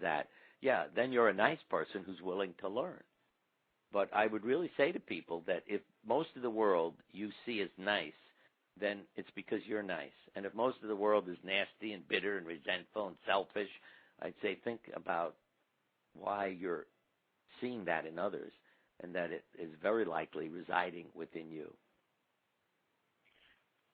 that, yeah, then you're a nice person who's willing to learn. But I would really say to people that if most of the world you see as nice, then it's because you're nice. And if most of the world is nasty and bitter and resentful and selfish, I'd say think about why you're seeing that in others, and that it is very likely residing within you.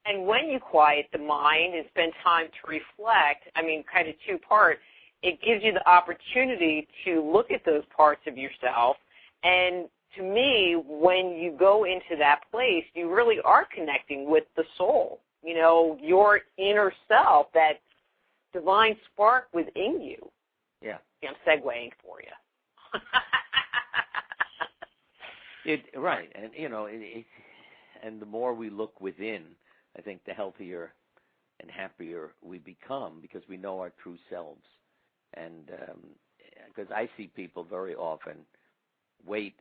And when you quiet the mind and spend time to reflect, kind of two-part, it gives you the opportunity to look at those parts of yourself. And to me, when you go into that place, you really are connecting with the soul, your inner self, that divine spark within you. Yeah. I'm segueing for you. Right. And, and the more we look within, I think the healthier and happier we become, because we know our true selves. And because I see people very often wait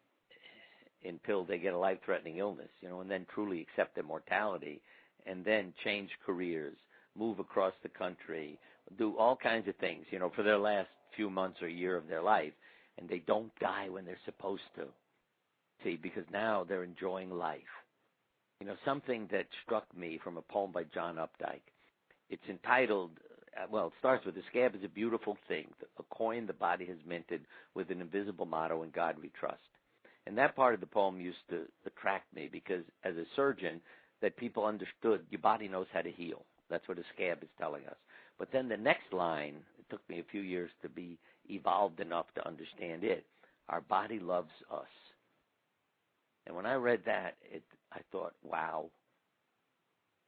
until they get a life-threatening illness, and then truly accept their mortality, and then change careers, move across the country, do all kinds of things, for their last few months or year of their life, and they don't die when they're supposed to. See, because now they're enjoying life. Something that struck me from a poem by John Updike, it's entitled, it starts with, "The scab is a beautiful thing, a coin the body has minted with an invisible motto, in God we trust." And that part of the poem used to attract me because, as a surgeon, that people understood your body knows how to heal. That's what a scab is telling us. But then the next line, it took me a few years to be evolved enough to understand it. Our body loves us. And when I read that, I thought, wow.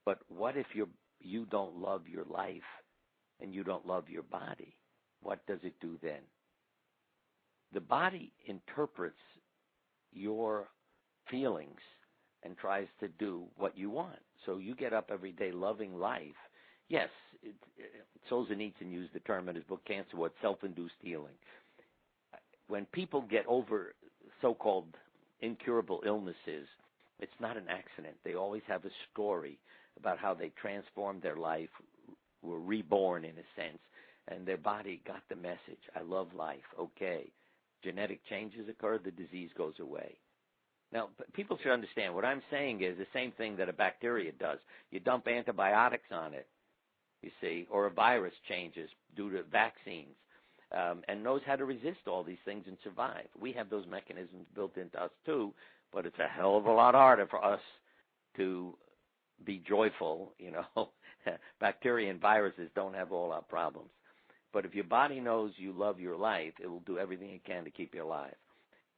But what if you don't love your life and you don't love your body? What does it do then? The body interprets your feelings and tries to do what you want. So you get up every day loving life. Yes, Solzhenitsyn used the term in his book, Cancer, self-induced healing. When people get over so-called incurable illnesses, it's not an accident. They always have a story about how they transformed their life, were reborn in a sense, and their body got the message. I love life. Okay. Genetic changes occur, the disease goes away. Now, people should understand what I'm saying is the same thing that a bacteria does. You dump antibiotics on it, you see, or a virus changes due to vaccines, and knows how to resist all these things and survive. We have those mechanisms built into us too, but it's a hell of a lot harder for us to be joyful. Bacteria and viruses don't have all our problems. But if your body knows you love your life, it will do everything it can to keep you alive.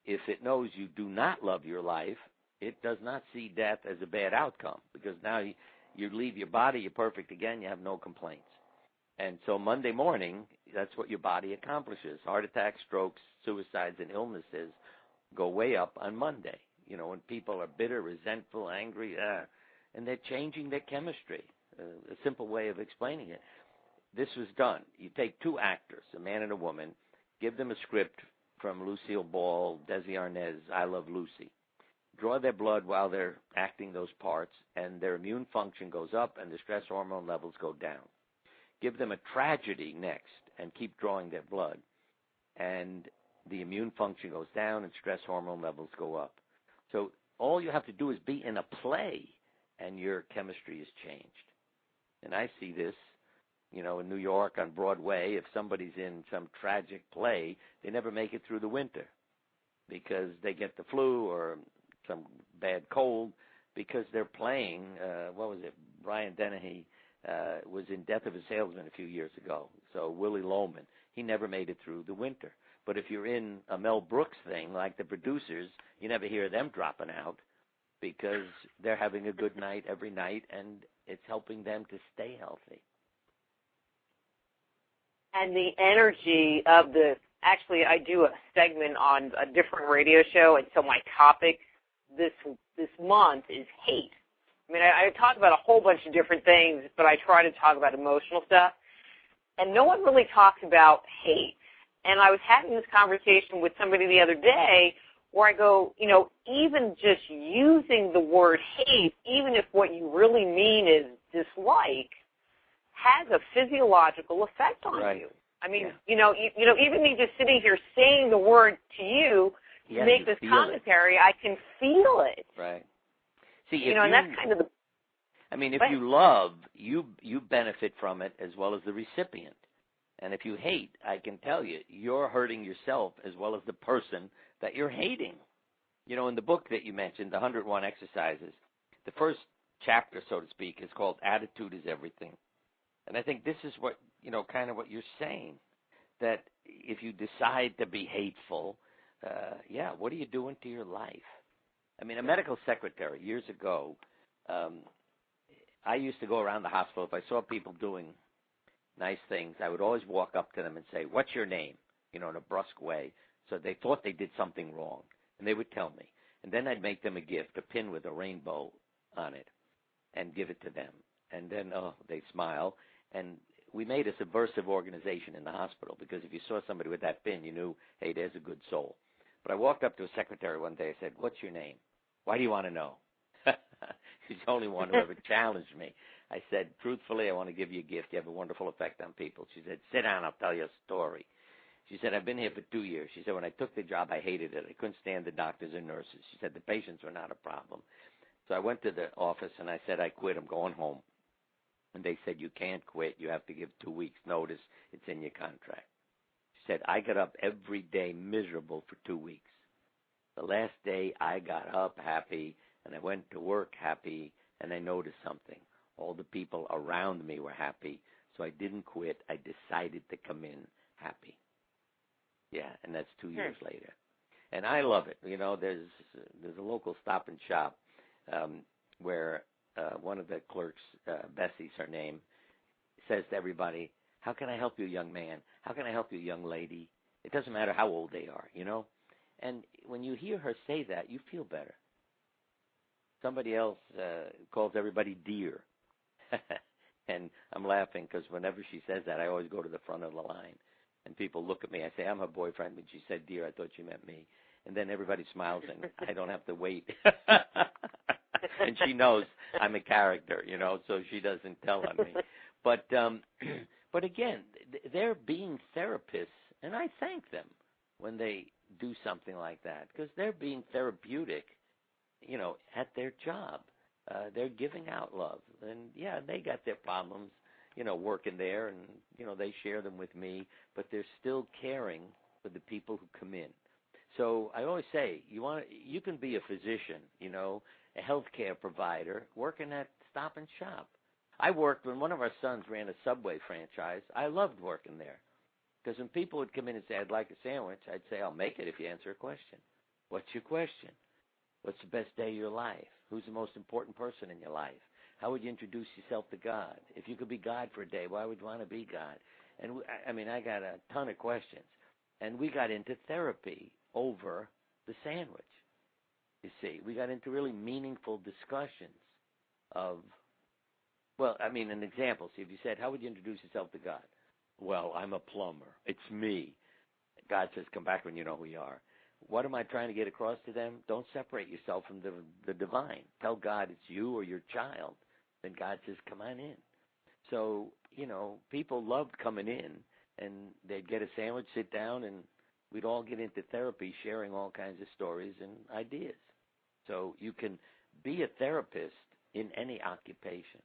If it knows you do not love your life, it does not see death as a bad outcome, because now you leave your body, you're perfect again, you have no complaints. And so Monday morning, that's what your body accomplishes. Heart attacks, strokes, suicides, and illnesses go way up on Monday. When people are bitter, resentful, angry, and they're changing their chemistry. A simple way of explaining it. This was done. You take two actors, a man and a woman, give them a script from Lucille Ball, Desi Arnaz, I Love Lucy. Draw their blood while they're acting those parts, and their immune function goes up and the stress hormone levels go down. Give them a tragedy next and keep drawing their blood, and the immune function goes down and stress hormone levels go up. So all you have to do is be in a play, and your chemistry is changed. And I see this, in New York on Broadway. If somebody's in some tragic play, they never make it through the winter because they get the flu or some bad cold because they're playing, Brian Dennehy was in Death of a Salesman a few years ago. So Willie Loman, he never made it through the winter. But if you're in a Mel Brooks thing, like The Producers, you never hear them dropping out because they're having a good night every night, and it's helping them to stay healthy. And the energy of actually I do a segment on a different radio show, and so my topic this month is hate. I talk about a whole bunch of different things, but I try to talk about emotional stuff. And no one really talks about hate. And I was having this conversation with somebody the other day where I go, even just using the word hate, even if what you really mean is dislike, has a physiological effect on you. I mean, even me just sitting here saying the word to you to make this commentary, I can feel it. Right. See, and that's kind of the. I mean, if you love, you benefit from it as well as the recipient. And if you hate, I can tell you, you're hurting yourself as well as the person that you're hating. In the book that you mentioned, the 101 Exercises, the first chapter, so to speak, is called Attitude is Everything. And I think this is what, kind of what you're saying, that if you decide to be hateful, what are you doing to your life? I mean, a medical secretary years ago, I used to go around the hospital. If I saw people doing nice things, I would always walk up to them and say, "What's your name?" In a brusque way. So they thought they did something wrong, and they would tell me. And then I'd make them a gift, a pin with a rainbow on it, and give it to them. And then, they'd smile. And we made a subversive organization in the hospital because if you saw somebody with that pin, you knew, hey, there's a good soul. But I walked up to a secretary one day. I said, "What's your name? Why do you want to know?" She's the only one who ever challenged me. I said, "Truthfully, I want to give you a gift. You have a wonderful effect on people." She said, "Sit down. I'll tell you a story." She said, "I've been here for 2 years." She said, "When I took the job, I hated it. I couldn't stand the doctors and nurses." She said, "The patients were not a problem." So I went to the office, and I said, "I quit. I'm going home." And they said, "You can't quit. You have to give 2 weeks' notice. It's in your contract." She said, "I got up every day miserable for 2 weeks. The last day, I got up happy, and I went to work happy, and I noticed something. All the people around me were happy, so I didn't quit. I decided to come in happy." Yeah, and that's 2 years later. And I love it. There's a local Stop and Shop where one of the clerks, Bessie's her name, says to everybody, "How can I help you, young man? How can I help you, young lady?" It doesn't matter how old they are, And when you hear her say that, you feel better. Somebody else calls everybody dear. And I'm laughing because whenever she says that, I always go to the front of the line. And people look at me. I say, "I'm her boyfriend." When she said dear, I thought she meant me. And then everybody smiles, and I don't have to wait. And she knows I'm a character, so she doesn't tell on me. But again, they're being therapists, and I thank them when they do something like that because they're being therapeutic, at their job. They're giving out love. And, they got their problems, working there, and, they share them with me, but they're still caring for the people who come in. So I always say, you can be a physician, a healthcare provider, working at Stop and Shop. I worked when one of our sons ran a Subway franchise. I loved working there because when people would come in and say, "I'd like a sandwich," I'd say, "I'll make it if you answer a question." "What's your question?" "What's the best day of your life? Who's the most important person in your life? How would you introduce yourself to God? If you could be God for a day, why would you want to be God?" And I got a ton of questions. And we got into therapy over the sandwich. You see, we got into really meaningful discussions of, an example. See, if you said, "How would you introduce yourself to God?" "Well, I'm a plumber. It's me." God says, "Come back when you know who you are." What am I trying to get across to them? Don't separate yourself from the divine. Tell God it's you or your child. Then God says, "Come on in." So, people loved coming in, and they'd get a sandwich, sit down, and we'd all get into therapy, sharing all kinds of stories and ideas. So you can be a therapist in any occupation.